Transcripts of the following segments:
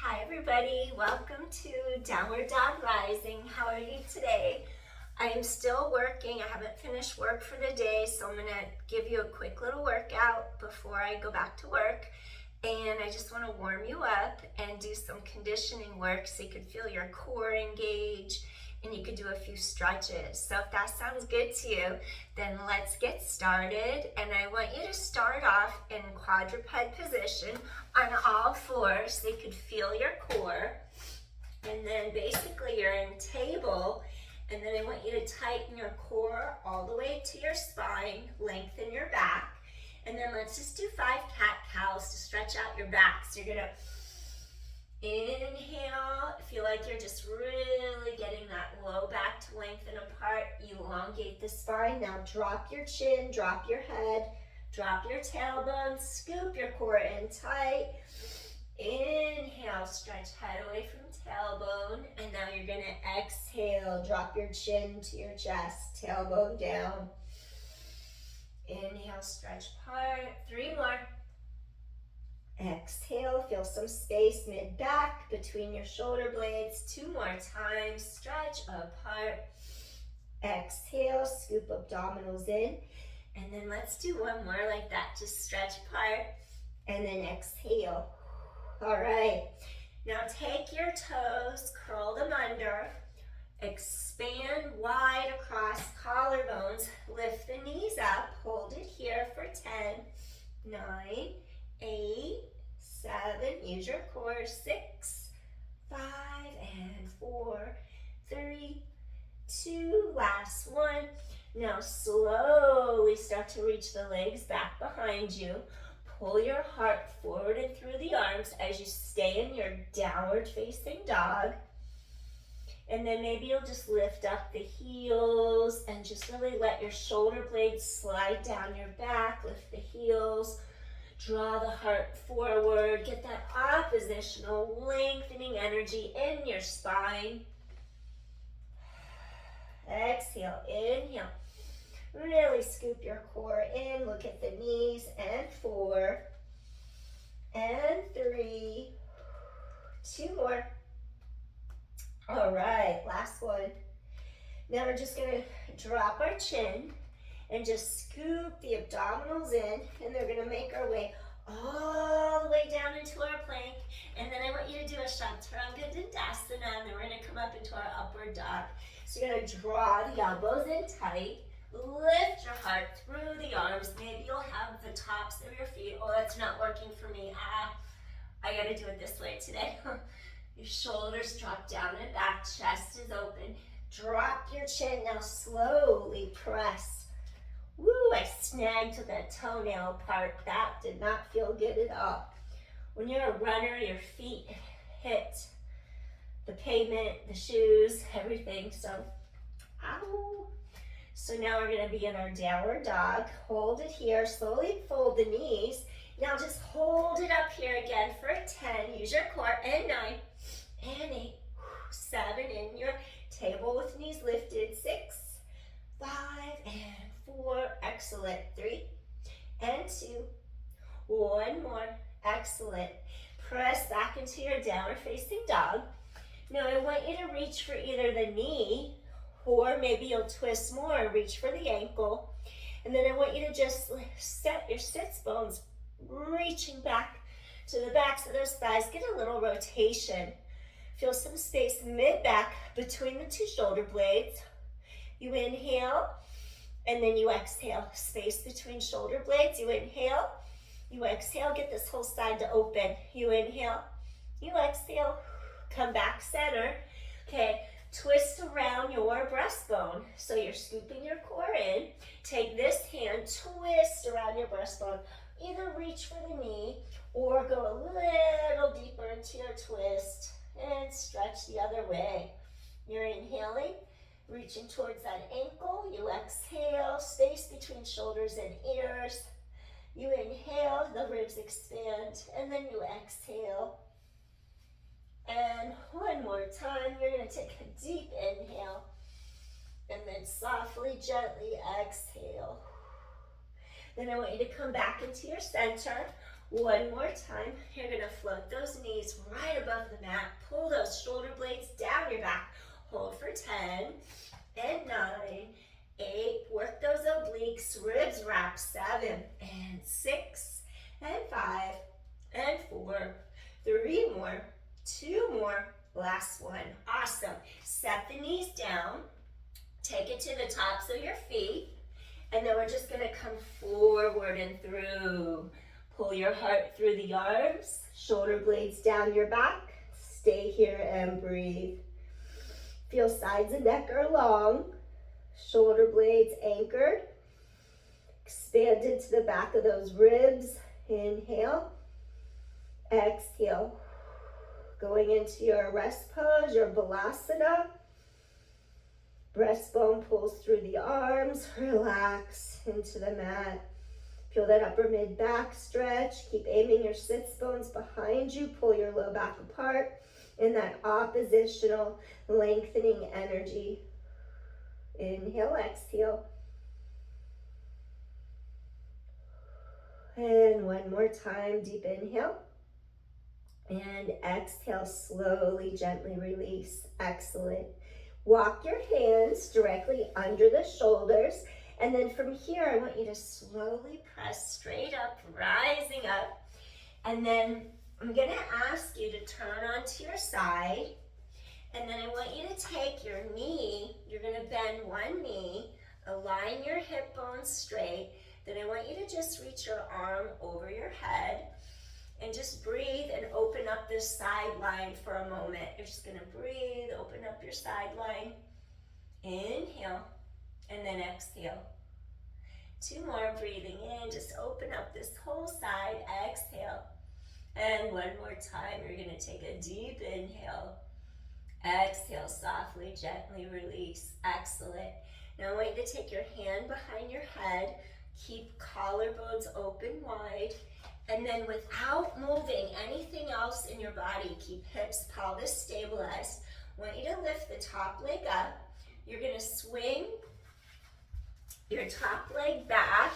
Hi everybody, welcome to Downward Dog Rising. How are you today? I am still working. I haven't finished work for the day, so I'm going to give you a quick little workout before I go back to work. And I just want to warm you up and do some conditioning work so you can feel your core engage and you could do a few stretches. So if that sounds good to you, then let's get started. And I want you to start off in quadruped position on all fours so you could feel your core. And then basically you're in table, and then I want you to tighten your core all the way to your spine, lengthen your back. And then let's just do 5 cat-cows to stretch out your back. So you're gonna inhale, feel like you're just really getting that low back to lengthen apart. Elongate the spine. Now drop your chin, drop your head, drop your tailbone, scoop your core in tight. Inhale, stretch head away from tailbone. And now you're gonna exhale, drop your chin to your chest, tailbone down. Inhale, stretch apart. 3 more. Exhale, feel some space mid-back between your shoulder blades. 2 more times, stretch apart. Exhale, scoop abdominals in. And then let's do 1 more like that. Just stretch apart and then exhale. All right, now take your toes, curl them under. Expand wide across collarbones. Lift the knees up. Hold it here for 10, 9, 8, 7. Use your core. 6, 5, and 4, 3, 2. Last 1. Now slowly start to reach the legs back behind you. Pull your heart forward and through the arms as you stay in your downward facing dog. And then maybe you'll just lift up the heels and just really let your shoulder blades slide down your back. Lift the heels, draw the heart forward, get that oppositional lengthening energy in your spine. Exhale, inhale. Really scoop your core in, look at the knees, and 4, and 3, 2 more. All right, last one. Now we're just gonna drop our chin and just scoop the abdominals in, and they're gonna make our way all the way down into our plank. And then I want you to do a Chaturanga Dandasana, and then we're gonna come up into our upward dog. So you're gonna draw the elbows in tight, lift your heart through the arms. Maybe you'll have the tops of your feet. Oh, that's not working for me. I gotta do it this way today. Your shoulders drop down and back, chest is open. Drop your chin, now slowly press. Woo, I snagged to that toenail part. That did not feel good at all. When you're a runner, your feet hit the pavement, the shoes, everything, so, ow. So now we're gonna be in our downward dog. Hold it here, slowly fold the knees. Now just hold it up here again for 10. Use your core, and 9, and 8, 7. In your table with knees lifted. 6, 5, and 4. Excellent. 3, and 2. 1 more. Excellent. Press back into your downward facing dog. Now I want you to reach for either the knee, or maybe you'll twist more, reach for the ankle. And then I want you to just set your sits bones reaching back to the backs of those thighs. Get a little rotation. Feel some space mid-back between the 2 shoulder blades. You inhale, and then you exhale. Space between shoulder blades. You inhale, you exhale. Get this whole side to open. You inhale, you exhale. Come back center. Okay, twist around your breastbone. So you're scooping your core in. Take this hand, twist around your breastbone. Either reach for the knee or go a little deeper into your twist and stretch the other way. You're inhaling, reaching towards that ankle. You exhale, space between shoulders and ears. You inhale, the ribs expand, and then you exhale. And 1 more time, you're gonna take a deep inhale and then softly, gently exhale. Then I want you to come back into your center. One more time. You're going to float those knees right above the mat. Pull those shoulder blades down your back. Hold for 10 and 9, 8. Work those obliques. Ribs wrap. 7 and 6 and 5 and 4. 3 more. 2 more. Last one. Awesome. Set the knees down. Take it to the tops of your feet. And then we're just going to come forward and through. Pull your heart through the arms. Shoulder blades down your back. Stay here and breathe. Feel sides and neck are long. Shoulder blades anchored. Expand into the back of those ribs. Inhale. Exhale. Going into your rest pose, your balasana. Breastbone pulls through the arms. Relax into the mat. Feel that upper mid back stretch. Keep aiming your sits bones behind you. Pull your low back apart in that oppositional lengthening energy. Inhale, exhale. And one more time, deep inhale. And exhale, slowly, gently release. Excellent. Walk your hands directly under the shoulders. And then from here, I want you to slowly press straight up, rising up. And then I'm going to ask you to turn onto your side. And then I want you to take your knee. You're going to bend one knee, align your hip bones straight. Then I want you to just reach your arm over your head. And just breathe and open up this side line for a moment. You're just gonna breathe, open up your side line. Inhale, and then exhale. 2 more, breathing in, just open up this whole side, exhale. And one more time, you're gonna take a deep inhale. Exhale, softly, gently release. Excellent. Now I want you to take your hand behind your head, keep collarbones open wide. And then without moving anything else in your body, keep hips, pelvis stabilized. I want you to lift the top leg up. You're gonna swing your top leg back.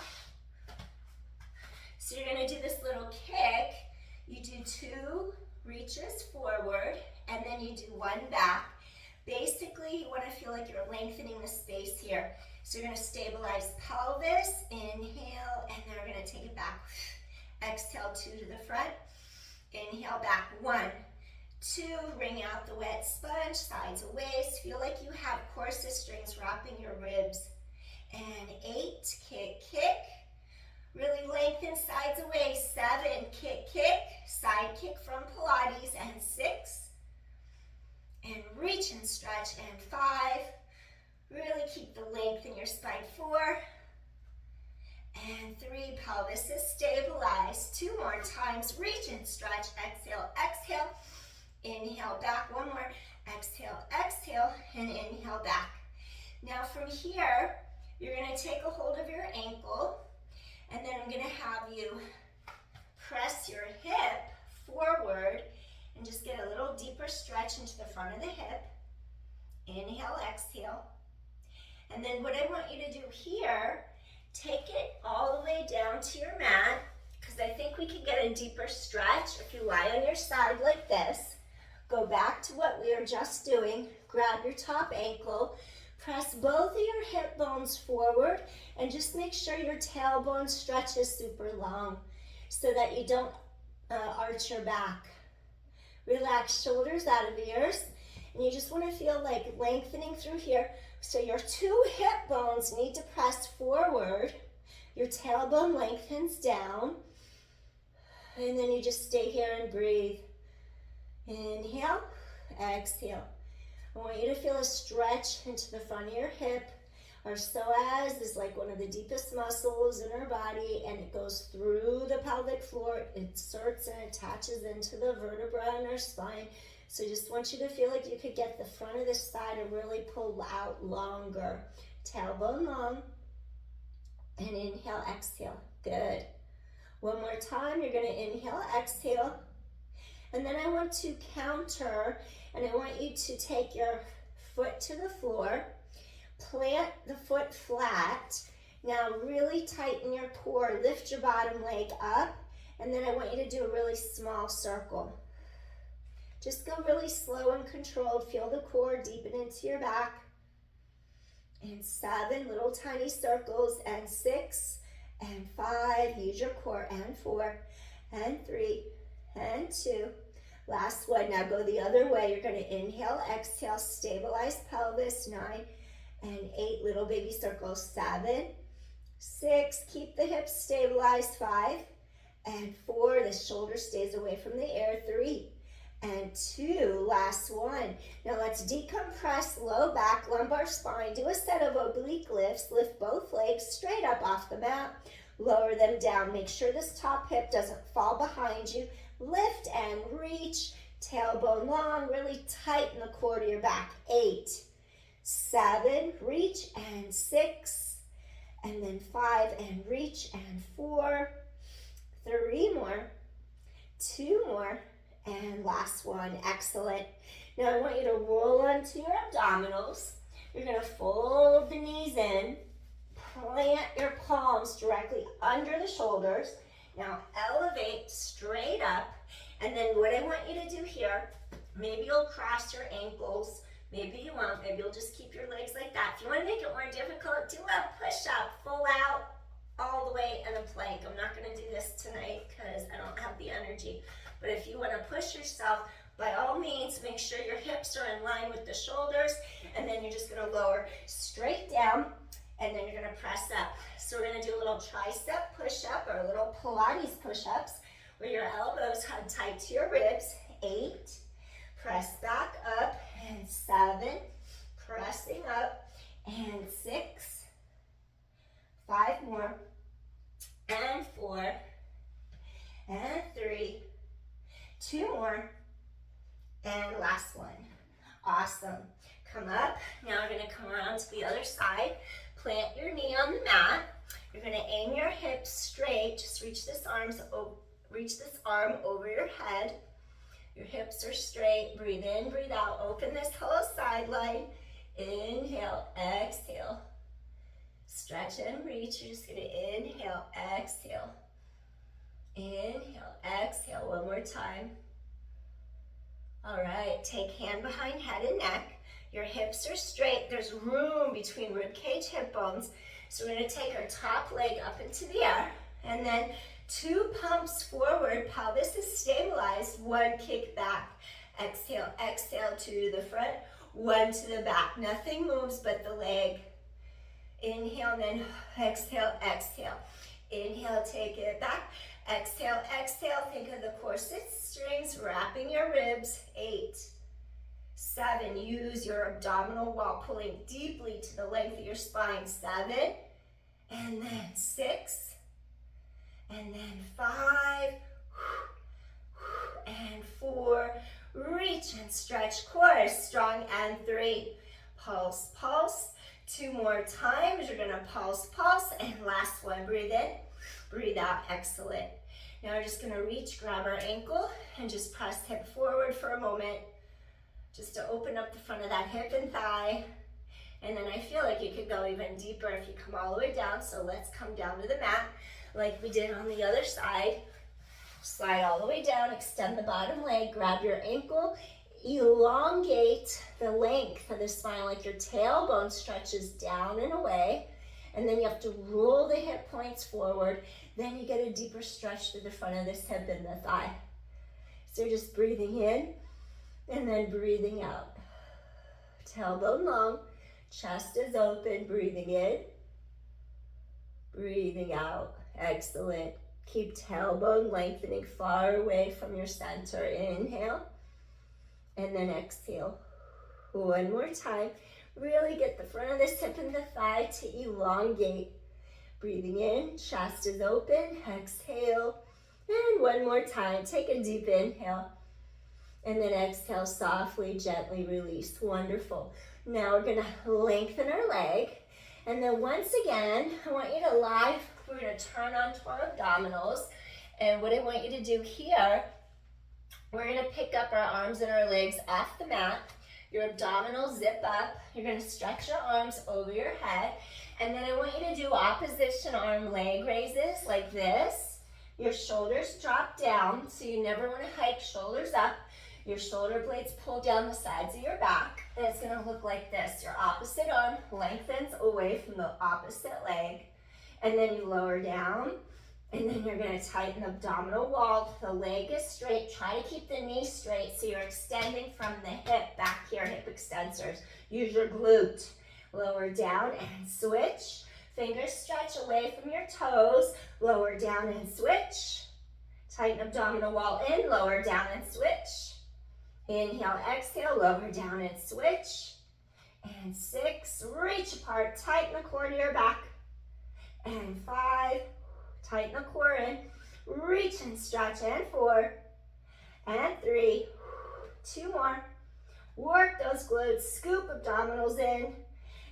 So you're gonna do this little kick. You do 2 reaches forward, and then you do 1 back. Basically, you wanna feel like you're lengthening the space here. So you're gonna stabilize pelvis, inhale, and then we're gonna take it back. Exhale, 2 to the front. Inhale, back. 1, 2, wring out the wet sponge, sides of waist. Feel like you have corset strings wrapping your ribs. And 8, kick, kick. Really lengthen sides of waist. 7, kick, kick. Side kick from Pilates. And 6. And reach and stretch. And 5. Really keep the length in your spine. 4. And 3, pelvis is stabilized. 2 more times, reach and stretch. Exhale, exhale. Inhale, back. 1 more. Exhale, exhale, and inhale, back. Now from here, you're gonna take a hold of your ankle, and then I'm gonna have you press your hip forward and just get a little deeper stretch into the front of the hip. Inhale, exhale. And then what I want you to do here, take it all the way down to your mat, because I think we can get a deeper stretch if you lie on your side like this. Go back to what we were just doing. Grab your top ankle, press both of your hip bones forward, and just make sure your tailbone stretches super long so that you don't arch your back. Relax shoulders out of ears, and you just want to feel like lengthening through here. So your 2 hip bones need to press forward. Your tailbone lengthens down. And then you just stay here and breathe. Inhale, exhale. I want you to feel a stretch into the front of your hip. Our psoas is like one of the deepest muscles in our body, and it goes through the pelvic floor. It inserts and attaches into the vertebra in our spine. So I just want you to feel like you could get the front of this side and really pull out longer. Tailbone long. And inhale, exhale. Good. 1 more time. You're going to inhale, exhale. And then I want to counter, and I want you to take your foot to the floor. Plant the foot flat. Now really tighten your core. Lift your bottom leg up. And then I want you to do a really small circle. Just go really slow and controlled. Feel the core deepen into your back. And 7, little tiny circles, and 6, and 5, use your core, and 4, and 3, and 2. Last one, now go the other way. You're gonna inhale, exhale, stabilize pelvis, 9, and 8, little baby circles, 7, 6, keep the hips stabilized, 5, and 4, the shoulder stays away from the air, 3, and 2, last one. Now let's decompress low back, lumbar spine. Do a set of oblique lifts. Lift both legs straight up off the mat. Lower them down. Make sure this top hip doesn't fall behind you. Lift and reach. Tailbone long. Really tighten the core to your back. 8, 7, reach, and 6. And then 5, and reach, and 4. 3 more. 2 more. And last one, excellent. Now I want you to roll onto your abdominals. You're gonna fold the knees in, plant your palms directly under the shoulders. Now elevate straight up, and then what I want you to do here, maybe you'll cross your ankles, maybe you won't, maybe you'll just keep your legs like that. If you wanna make it more difficult, do a push-up, full out, all the way in a plank. I'm not gonna do this tonight because I don't have the energy. But if you want to push yourself, by all means, make sure your hips are in line with the shoulders, and then you're just going to lower straight down, and then you're going to press up. So we're going to do a little tricep push-up or a little Pilates push-ups where your elbows hug tight to your ribs. 8, press back up, and 7, pressing up, and 6, 5 more, and 4, and 3, 2 more, and last one. Awesome. Come up. Now we're going to come around to the other side. Plant your knee on the mat. You're going to aim your hips straight. Just reach this arm over your head. Your hips are straight. Breathe in, breathe out. Open this whole sideline. Inhale, exhale. Stretch and reach. You're just going to inhale, exhale. Inhale, exhale, one more time. All right, take hand behind head and neck. Your hips are straight. There's room between rib cage, hip bones. So we're gonna take our top leg up into the air, and then 2 pumps forward, pelvis is stabilized, 1 kick back. Exhale, exhale to the front, 1 to the back. Nothing moves but the leg. Inhale, and then exhale, exhale. Inhale, take it back. Exhale, exhale. Think of the corset strings wrapping your ribs. 8, 7. Use your abdominal wall, pulling deeply to the length of your spine. 7, and then 6, and then 5, and 4. Reach and stretch core, strong, and 3. Pulse, pulse. 2 more times. You're gonna pulse, pulse, and last one. Breathe in. Breathe out, excellent. Now we're just gonna reach, grab our ankle, and just press hip forward for a moment, just to open up the front of that hip and thigh. And then I feel like you could go even deeper if you come all the way down. So let's come down to the mat like we did on the other side. Slide all the way down, extend the bottom leg, grab your ankle, elongate the length of the spine like your tailbone stretches down and away. And then you have to roll the hip points forward. Then you get a deeper stretch through the front of this hip and the thigh. So you're just breathing in and then breathing out. Tailbone long, chest is open, breathing in, breathing out. Excellent. Keep tailbone lengthening far away from your center. Inhale, and then exhale. One more time. Really get the front of this hip and the thigh to elongate. Breathing in, chest is open, exhale. And one more time, take a deep inhale. And then exhale, softly, gently release. Wonderful. Now we're gonna lengthen our leg. And then once again, I want you to lie. We're gonna turn onto our abdominals. And what I want you to do here, we're gonna pick up our arms and our legs off the mat. Your abdominals zip up. You're gonna stretch your arms over your head. And then I want you to do opposition arm leg raises like this. Your shoulders drop down, so you never wanna hike shoulders up. Your shoulder blades pull down the sides of your back, and it's gonna look like this. Your opposite arm lengthens away from the opposite leg, and then you lower down, and then you're gonna tighten the abdominal wall. The leg is straight. Try to keep the knee straight so you're extending from the hip back here, hip extensors. Use your glute. Lower down and switch. Fingers stretch away from your toes. Lower down and switch. Tighten abdominal wall in, lower down and switch. Inhale, exhale, lower down and switch. And 6, reach apart, tighten the core to your back. And 5, tighten the core in, reach and stretch, and 4, and 3, 2 more. Work those glutes, scoop abdominals in,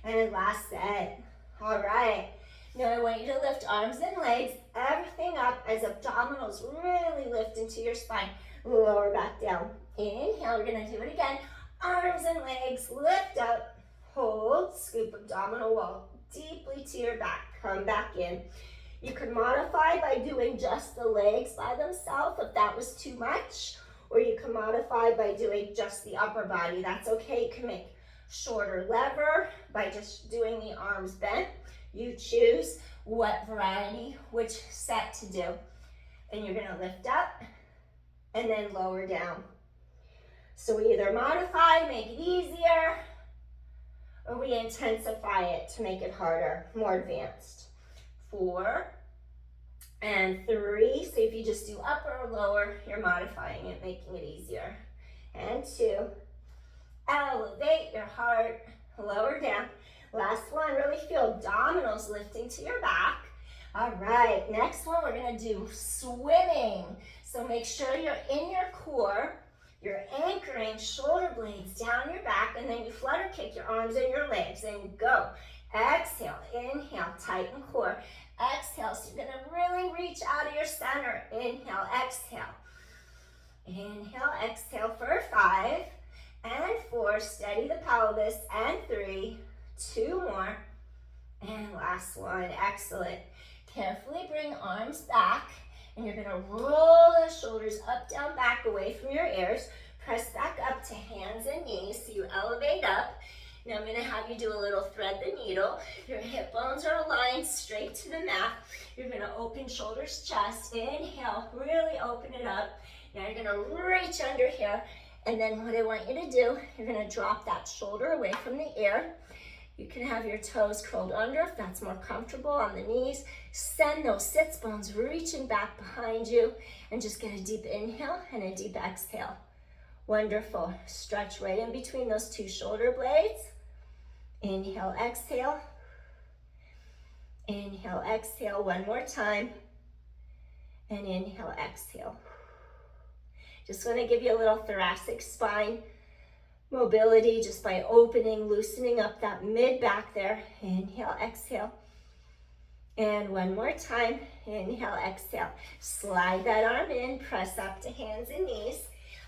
and last set. All right. Now I want you to lift arms and legs, everything up as abdominals really lift into your spine. Lower back down. Inhale, we're gonna do it again. Arms and legs, lift up, hold, scoop abdominal wall deeply to your back. Come back in. You can modify by doing just the legs by themselves if that was too much, or you can modify by doing just the upper body. That's okay. You can make shorter lever by just doing the arms bent. You choose what variety, which set to do. And you're gonna lift up and then lower down. So we either modify, make it easier, or we intensify it to make it harder, more advanced. 4 and 3. So if you just do upper or lower, you're modifying it, making it easier. And 2. Elevate your heart, lower down. Last one, really feel abdominals lifting to your back. All right, next one, we're gonna do swimming. So make sure you're in your core, you're anchoring shoulder blades down your back, and then you flutter kick your arms and your legs, and go. Exhale, inhale, tighten core. Exhale, so you're gonna really reach out of your center. Inhale, exhale. Inhale, exhale for 5 and 4. Steady the pelvis, and 3, 2 more, and last one. Excellent. Carefully bring arms back, and you're gonna roll the shoulders up, down, back, away from your ears. Press back up to hands and knees, so you elevate up. Now I'm gonna have you do a little thread the needle. Your hip bones are aligned straight to the mat. You're gonna open shoulders, chest. Inhale, really open it up. Now you're gonna reach under here, and then what I want you to do, you're gonna drop that shoulder away from the ear. You can have your toes curled under if that's more comfortable on the knees. Send those sits bones reaching back behind you, and just get a deep inhale and a deep exhale. Wonderful. Stretch right in between those 2 shoulder blades. Inhale, exhale. Inhale, exhale. One more time. And inhale, exhale. Just want to give you a little thoracic spine mobility just by opening, loosening up that mid back there. Inhale, exhale. And one more time. Inhale, exhale. Slide that arm in, press up to hands and knees.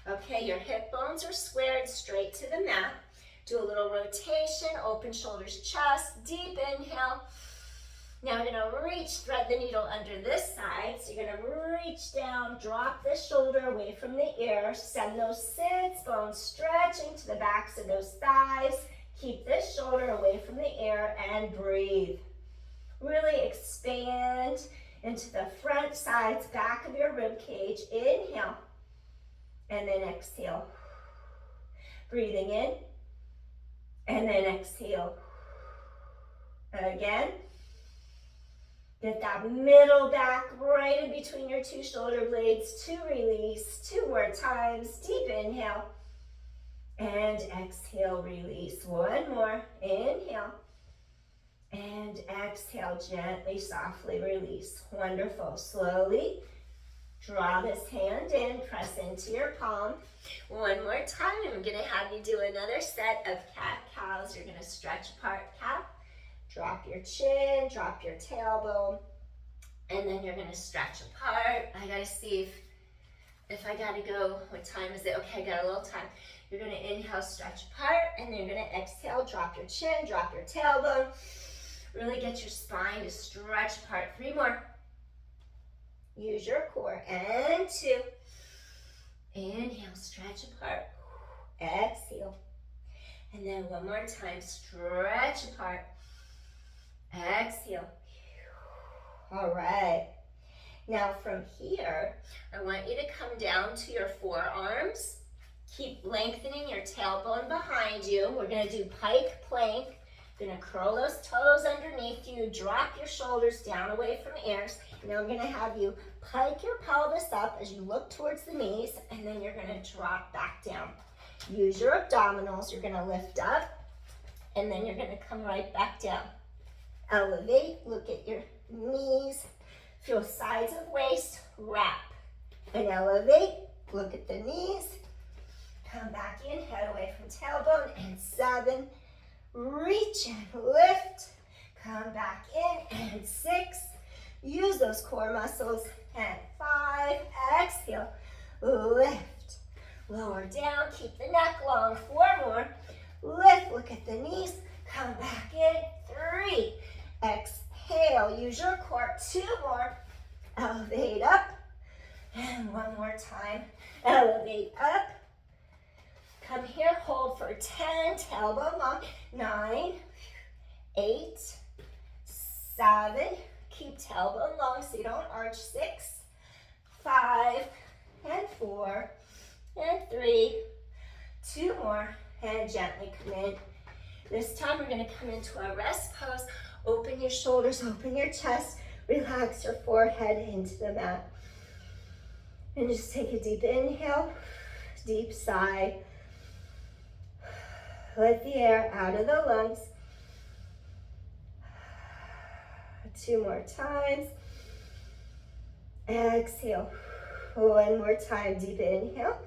Okay, your hip bones are squared straight to the mat. Do a little rotation, open shoulders, chest, deep inhale. Now we're gonna reach, thread the needle under this side. So you're gonna reach down, drop the shoulder away from the ear, send those sits bones stretching to the backs of those thighs. Keep this shoulder away from the ear and breathe. Really expand into the front sides, back of your rib cage. Inhale, and then exhale. Breathing in, and then exhale. Again. Get that middle back right in between your 2 shoulder blades to release. 2 more times. Deep inhale. And exhale, release. 1 more. Inhale. And exhale, gently, softly release. Wonderful. Slowly draw this hand in, press into your palm. 1 more time. I'm going to have you do another set of cat-cows. You're going to stretch apart cat. Drop your chin, drop your tailbone, and then you're gonna stretch apart. I gotta see if I gotta go, what time is it? Okay, I got a little time. You're gonna inhale, stretch apart, and then you're gonna exhale, drop your chin, drop your tailbone. Really get your spine to stretch apart. 3 more. Use your core, and 2. Inhale, stretch apart. Exhale. And then one more time, stretch apart. Exhale. All right. Now from here, I want you to come down to your forearms. Keep lengthening your tailbone behind you. We're gonna do pike plank. You're gonna curl those toes underneath you, drop your shoulders down away from ears. Now I'm gonna have you pike your pelvis up as you look towards the knees, and then you're gonna drop back down. Use your abdominals. You're gonna lift up, and then you're gonna come right back down. Elevate, look at your knees, feel sides of waist, wrap. And elevate, look at the knees, come back in, head away from tailbone, and 7, reach and lift, come back in, and 6, use those core muscles, and 5, exhale, lift, lower down, keep the neck long, 4 more, lift, look at the knees, come back in, 3, exhale, use your core, 2 more, elevate up, and 1 more time, elevate up, come here, hold for 10, tailbone long, 9, 8, 7, keep tailbone long so you don't arch, 6, 5, and 4, and 3, 2 more, and gently come in. This time we're gonna come into a rest pose. Open your shoulders, open your chest, relax your forehead into the mat. And just take a deep inhale, deep sigh. Let the air out of the lungs. 2 more times. Exhale. 1 more time, deep inhale.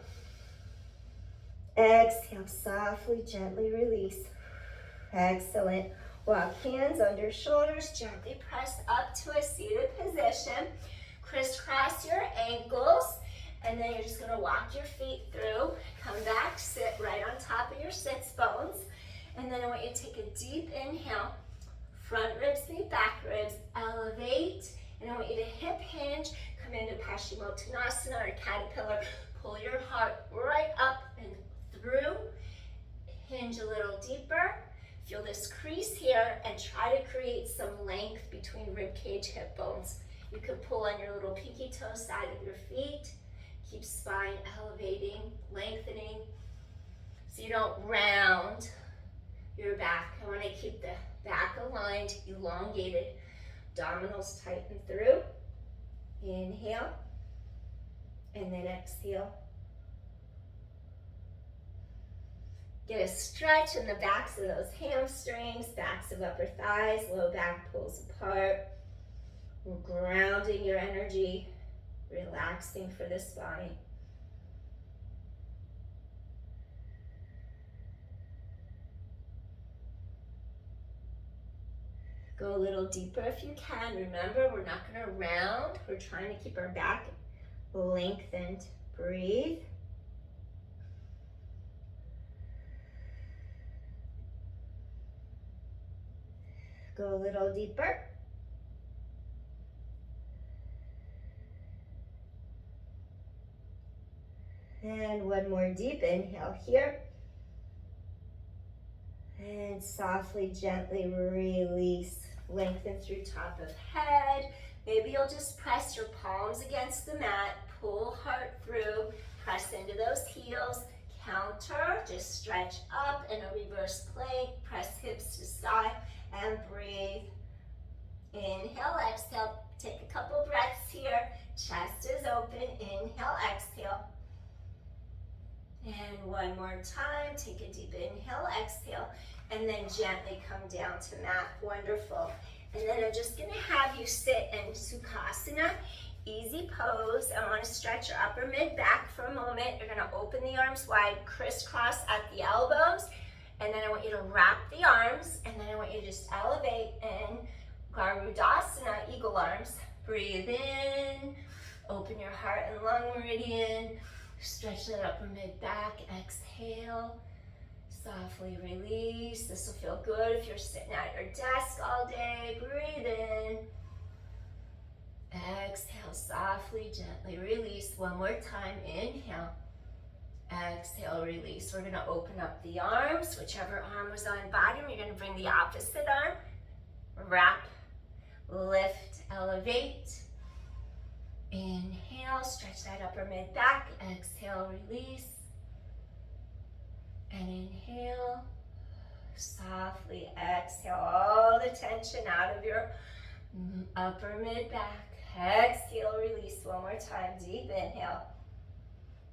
Exhale, softly, gently release. Excellent. Walk hands under shoulders, gently press up to a seated position. Crisscross your ankles, and then you're just gonna walk your feet through. Come back, sit right on top of your sits bones. And then I want you to take a deep inhale. Front ribs meet back ribs, elevate. And I want you to hip hinge, come into Paschimottanasana or caterpillar. Pull your heart right up and through. Hinge a little deeper. Feel this crease here and try to create some length between rib cage, hip bones. You can pull on your little pinky toe side of your feet. Keep spine elevating, lengthening, so you don't round your back. I want to keep the back aligned, elongated. Abdominals tighten through. Inhale, and then exhale. Get a stretch in the backs of those hamstrings, backs of upper thighs, low back pulls apart. We're grounding your energy, relaxing for the spine. Go a little deeper if you can. Remember, we're not going to round. We're trying to keep our back lengthened. Breathe. Go a little deeper. And 1 more deep inhale here. And softly, gently release. Lengthen through top of head. Maybe you'll just press your palms against the mat. Pull heart through. Press into those heels. Counter. Just stretch up in a reverse plank. Press hips to side and breathe. Inhale, exhale. Take a couple breaths here. Chest is open. Inhale, exhale. And 1 more time, take a deep inhale, exhale, and then gently come down to mat. Wonderful. And then I'm just gonna have you sit in Sukhasana, easy pose. I wanna stretch your upper mid back for a moment. You're gonna open the arms wide, crisscross at the elbows, and then I want you to wrap the arms, and then I want you to just elevate in Garudasana, eagle arms. Breathe in, open your heart and lung meridian. Stretch that upper mid back, exhale, softly release. This will feel good if you're sitting at your desk all day. Breathe in, exhale, softly, gently release. 1 more time, inhale, Exhale, release. We're gonna open up the arms. Whichever arm was on bottom, you're gonna bring the opposite arm. Wrap, lift, elevate. Inhale, stretch that upper mid back. Exhale, release. And inhale, softly exhale all the tension out of your upper mid back. Exhale, release. One more time, deep inhale.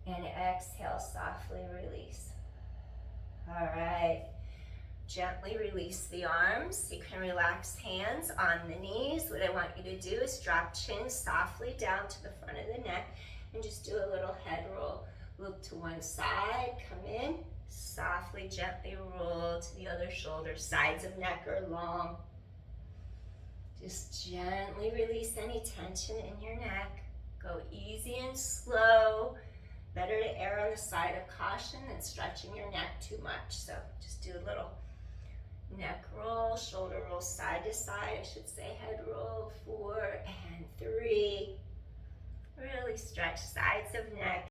And exhale, softly release. All right. Gently release the arms. You can relax hands on the knees. What I want you to do is drop chin softly down to the front of the neck and just do a little head roll. Look to one side, come in, softly, gently roll to the other shoulder. Sides of neck are long. Just gently release any tension in your neck. Go easy and slow. Better to err on the side of caution than stretching your neck too much. So just do a little neck roll, shoulder roll side to side, I should say, head roll, 4 and 3. Really stretch sides of neck,